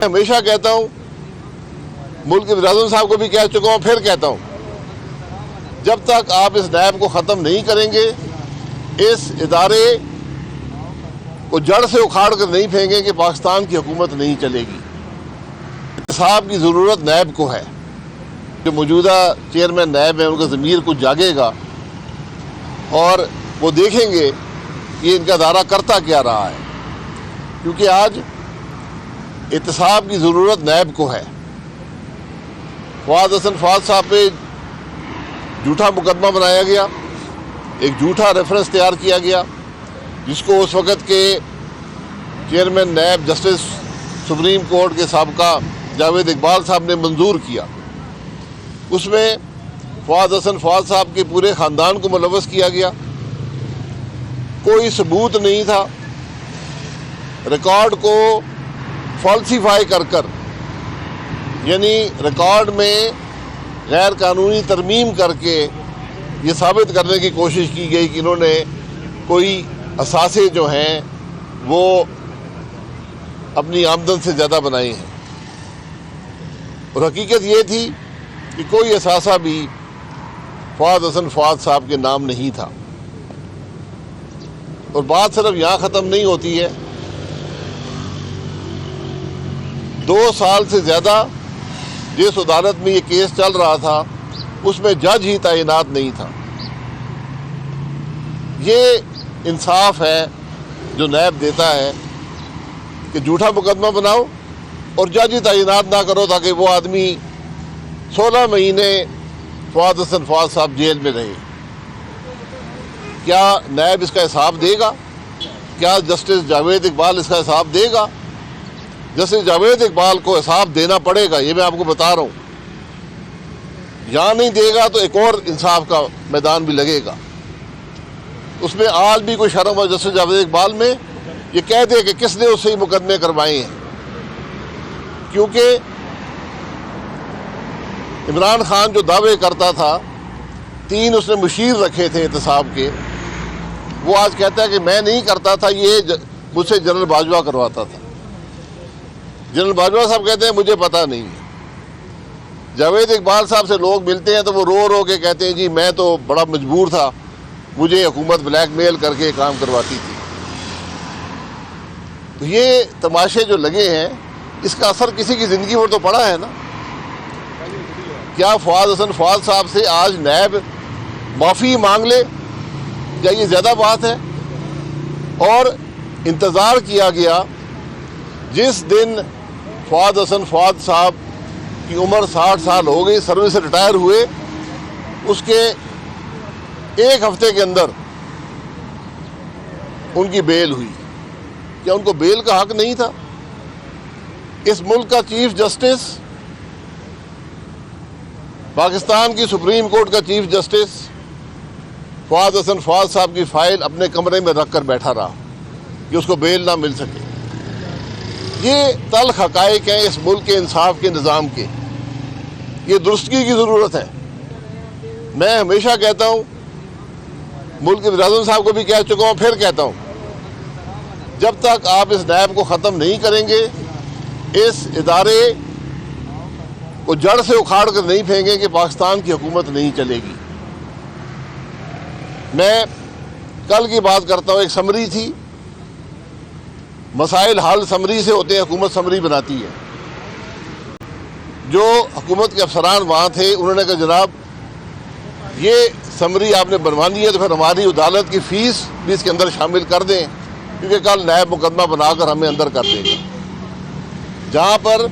ہمیشہ کہتا ہوں، ملک کے وزیر اعظم صاحب کو بھی کہہ چکا ہوں، پھر کہتا ہوں، جب تک آپ اس نیب کو ختم نہیں کریں گے، اس ادارے کو جڑ سے اکھاڑ کر نہیں پھینکیں کہ پاکستان کی حکومت نہیں چلے گی۔ احتساب کی ضرورت نیب کو ہے۔ جو موجودہ چیئرمین نیب ہیں ان کا ضمیر کچھ جاگے گا اور وہ دیکھیں گے کہ ان کا ادارہ کرتا کیا رہا ہے، کیونکہ آج احتساب کی ضرورت نیب کو ہے۔ فواد حسن فواد صاحب پہ جھوٹا مقدمہ بنایا گیا، ایک جھوٹا ریفرنس تیار کیا گیا، جس کو اس وقت کے chairman NAB justice supreme court کے سابقہ جاوید اقبال صاحب نے منظور کیا۔ اس میں فواد حسن فواد صاحب کے پورے خاندان کو ملوث کیا گیا، کوئی ثبوت نہیں تھا، ریکارڈ کو فالسیفائی کر یعنی ریکارڈ میں غیر قانونی ترمیم کر کے یہ ثابت کرنے کی کوشش کی گئی کہ انہوں نے کوئی اثاثے جو ہیں وہ اپنی آمدن سے زیادہ بنائے ہیں، اور حقیقت یہ تھی کہ کوئی اثاثہ بھی فواد حسن فواد صاحب کے نام نہیں تھا۔ اور بات صرف یہاں ختم نہیں ہوتی ہے، 2 سال سے زیادہ جس عدالت میں یہ کیس چل رہا تھا اس میں جج ہی تعینات نہیں تھا۔ یہ انصاف ہے جو نیب دیتا ہے کہ جھوٹا مقدمہ بناؤ اور جج ہی تعینات نہ کرو تاکہ وہ آدمی 16 مہینے فواد حسن فواد صاحب جیل میں رہے۔ کیا نیب اس کا حساب دے گا؟ کیا جسٹس جاوید اقبال اس کا حساب دے گا؟ جسٹس جاوید اقبال کو حساب دینا پڑے گا، یہ میں آپ کو بتا رہا ہوں۔ یہاں نہیں دے گا تو ایک اور انصاف کا میدان بھی لگے گا، اس میں آج بھی کوئی شرم ہو جسٹس جاوید اقبال میں یہ کہہ دے کہ کس نے اس سے مقدمے کروائے ہیں، کیونکہ عمران خان جو دعوے کرتا تھا 3 اس نے مشیر رکھے تھے احتساب کے، وہ آج کہتا ہے کہ میں نہیں کرتا تھا، یہ مجھ سے جنرل باجوہ کرواتا تھا۔ جنرل باجوہ صاحب کہتے ہیں مجھے پتہ نہیں ہے۔ جاوید اقبال صاحب سے لوگ ملتے ہیں تو وہ رو رو کے کہتے ہیں جی میں تو بڑا مجبور تھا، مجھے حکومت بلیک میل کر کے کام کرواتی تھی۔ تو یہ تماشے جو لگے ہیں اس کا اثر کسی کی زندگی پر تو پڑا ہے نا۔ کیا فواد حسن فواد صاحب سے آج نیب معافی مانگ لے؟ کیا یہ زیادہ بات ہے؟ اور انتظار کیا گیا، جس دن فواد حسن فواد صاحب کی عمر 60 سال ہو گئی، سروس سے ریٹائر ہوئے، اس کے 1 ہفتے کے اندر ان کی بیل ہوئی۔ کیا ان کو بیل کا حق نہیں تھا؟ اس ملک کا چیف جسٹس، پاکستان کی سپریم کورٹ کا چیف جسٹس فواد حسن فواد صاحب کی فائل اپنے کمرے میں رکھ کر بیٹھا رہا کہ اس کو بیل نہ مل سکے۔ یہ تلخ حقائق ہیں اس ملک کے انصاف کے نظام کے، یہ درستگی کی ضرورت ہے۔ میں ہمیشہ کہتا ہوں، ملک کے وزیر اعظم صاحب کو بھی کہہ چکا ہوں، پھر کہتا ہوں، جب تک آپ اس نیب کو ختم نہیں کریں گے، اس ادارے کو جڑ سے اکھاڑ کر نہیں پھینکیں کہ پاکستان کی حکومت نہیں چلے گی۔ میں کل کی بات کرتا ہوں، ایک سمری تھی، مسائل حل سمری سے ہوتے ہیں، حکومت سمری بناتی ہے۔ جو حکومت کے افسران وہاں تھے انہوں نے کہا جناب یہ سمری آپ نے بنوانی ہے تو پھر ہماری عدالت کی فیس بھی اس کے اندر شامل کر دیں، کیونکہ کل نیب مقدمہ بنا کر ہمیں اندر کر دیں گے۔ جہاں پر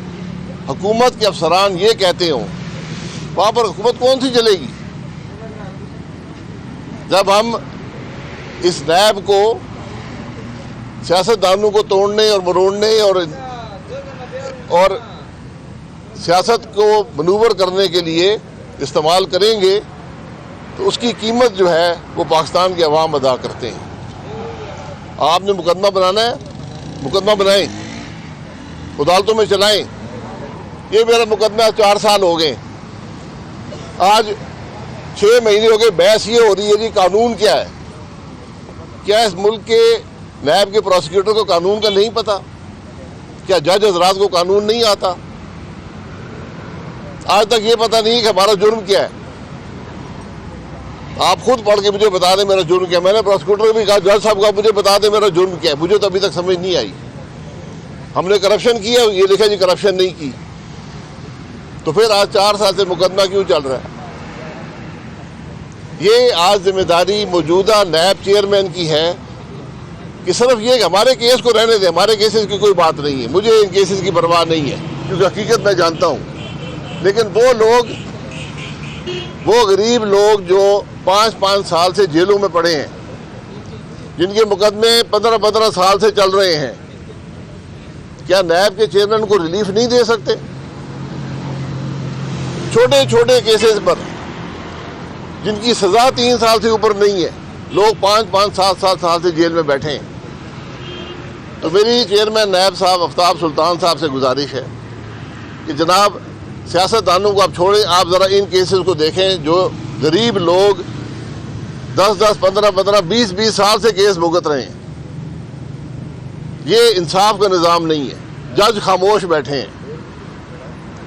حکومت کے افسران یہ کہتے ہوں وہاں پر حکومت کون سی چلے گی؟ جب ہم اس نیب کو سیاستدانوں کو توڑنے اور مروڑنے اور سیاست کو منور کرنے کے لیے استعمال کریں گے تو اس کی قیمت جو ہے وہ پاکستان کے عوام ادا کرتے ہیں۔ آپ نے مقدمہ بنانا ہے، مقدمہ بنائیں، عدالتوں میں چلائیں۔ یہ میرا مقدمہ 4 سال ہو گئے، آج 6 مہینے ہو گئے، بحث یہ ہو رہی ہے جی قانون کیا ہے؟ کیا اس ملک کے نیب کے پروسیکیوٹر کو قانون کا نہیں پتہ کیا جج حضرات کو قانون نہیں آتا؟ آج تک یہ پتہ نہیں کہ ہمارا جرم کیا ہے. آپ خود پڑھ کے مجھے بتا دیں میرا جرم کیا ہے. میں نے پروسیکیوٹر کو بھی کہا جج صاحب کا مجھے بتا دیں میرا جرم کیا ہے. مجھے تو ابھی تک سمجھ نہیں آئی. ہم نے کرپشن کیا، یہ لکھا جی کرپشن نہیں کی، تو پھر آج 4 سال سے مقدمہ کیوں چل رہا ہے؟ یہ آج ذمہ داری موجودہ نیب چیئرمین کی ہے کہ صرف یہ کہ ہمارے کیس کو رہنے دیں، ہمارے کیسز کی کوئی بات نہیں ہے. مجھے ان کیسز کی پرواہ نہیں ہے کیونکہ حقیقت میں جانتا ہوں. لیکن وہ لوگ، وہ غریب لوگ جو 5 سال سے جیلوں میں پڑے ہیں، جن کے مقدمے 15 سال سے چل رہے ہیں، کیا نیب کے چیئرمین کو ریلیف نہیں دے سکتے؟ چھوٹے چھوٹے کیسز پر جن کی سزا 3 سال سے اوپر نہیں ہے، لوگ 5-7 سال سے جیل میں بیٹھے ہیں. تو میری چیئرمین نیب صاحب آفتاب سلطان صاحب سے گزارش ہے کہ جناب سیاستدانوں کو آپ چھوڑیں، آپ ذرا ان کیسز کو دیکھیں جو غریب لوگ 10 15 20 سال سے کیس بھگت رہے ہیں. یہ انصاف کا نظام نہیں ہے. جج خاموش بیٹھے ہیں،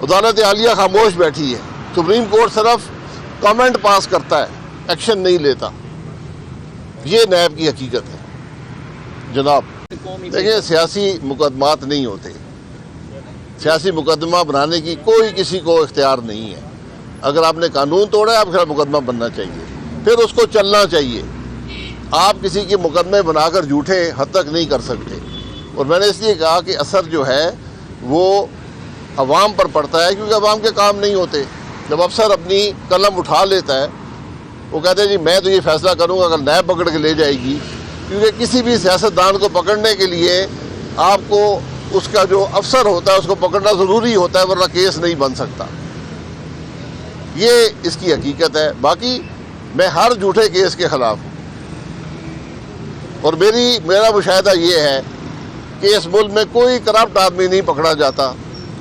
عدالت عالیہ خاموش بیٹھی ہے، سپریم کورٹ صرف کامنٹ پاس کرتا ہے، ایکشن نہیں لیتا. یہ نیب کی حقیقت ہے. جناب دیکھیں، سیاسی مقدمات نہیں ہوتے. سیاسی مقدمہ بنانے کی کوئی کسی کو اختیار نہیں ہے. اگر آپ نے قانون توڑا ہے، آپ کا مقدمہ بننا چاہیے، پھر اس کو چلنا چاہیے. آپ کسی کے مقدمے بنا کر جھوٹے حد تک نہیں کر سکتے. اور میں نے اس لیے کہا کہ اثر جو ہے وہ عوام پر پڑتا ہے، کیونکہ عوام کے کام نہیں ہوتے. جب افسر اپنی قلم اٹھا لیتا ہے، وہ کہتے ہیں جی میں تو یہ فیصلہ کروں گا، اگر نیب پکڑ کے لے جائے گی. کیونکہ کسی بھی سیاستدان کو پکڑنے کے لیے آپ کو اس کا جو افسر ہوتا ہے اس کو پکڑنا ضروری ہوتا ہے، ورنہ کیس نہیں بن سکتا. یہ اس کی حقیقت ہے. باقی میں ہر جھوٹے کیس کے خلاف ہوں، اور میرا مشاہدہ یہ ہے کہ اس ملک میں کوئی کرپٹ آدمی نہیں پکڑا جاتا.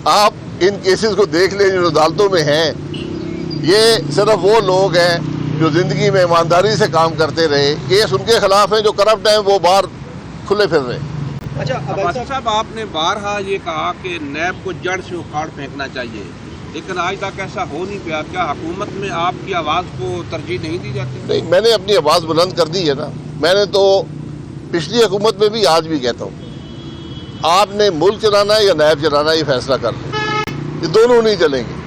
آپ ان کیسز کو دیکھ لیں جو عدالتوں میں ہیں. یہ صرف وہ لوگ ہیں جو زندگی میں ایمانداری سے کام کرتے رہے. کیس ان کے خلاف ہیں جو کرپٹ ہیں، وہ باہر کھلے پھر رہے. اچھا عباسی صاحب، آپ نے بارہا یہ کہا کہ نیب کو جڑ سے اکھاڑ پھینکنا چاہیے، لیکن آج تک ایسا ہو نہیں پایا. کیا حکومت میں آپ کی آواز کو ترجیح نہیں دی جاتی؟ نہیں، میں نے اپنی آواز بلند کر دی ہے نا. میں نے تو پچھلی حکومت میں بھی، آج بھی کہتا ہوں، آپ نے ملک چلانا ہے یا نیب چلانا ہے، یہ فیصلہ کر لیں. یہ دونوں نہیں چلیں گے.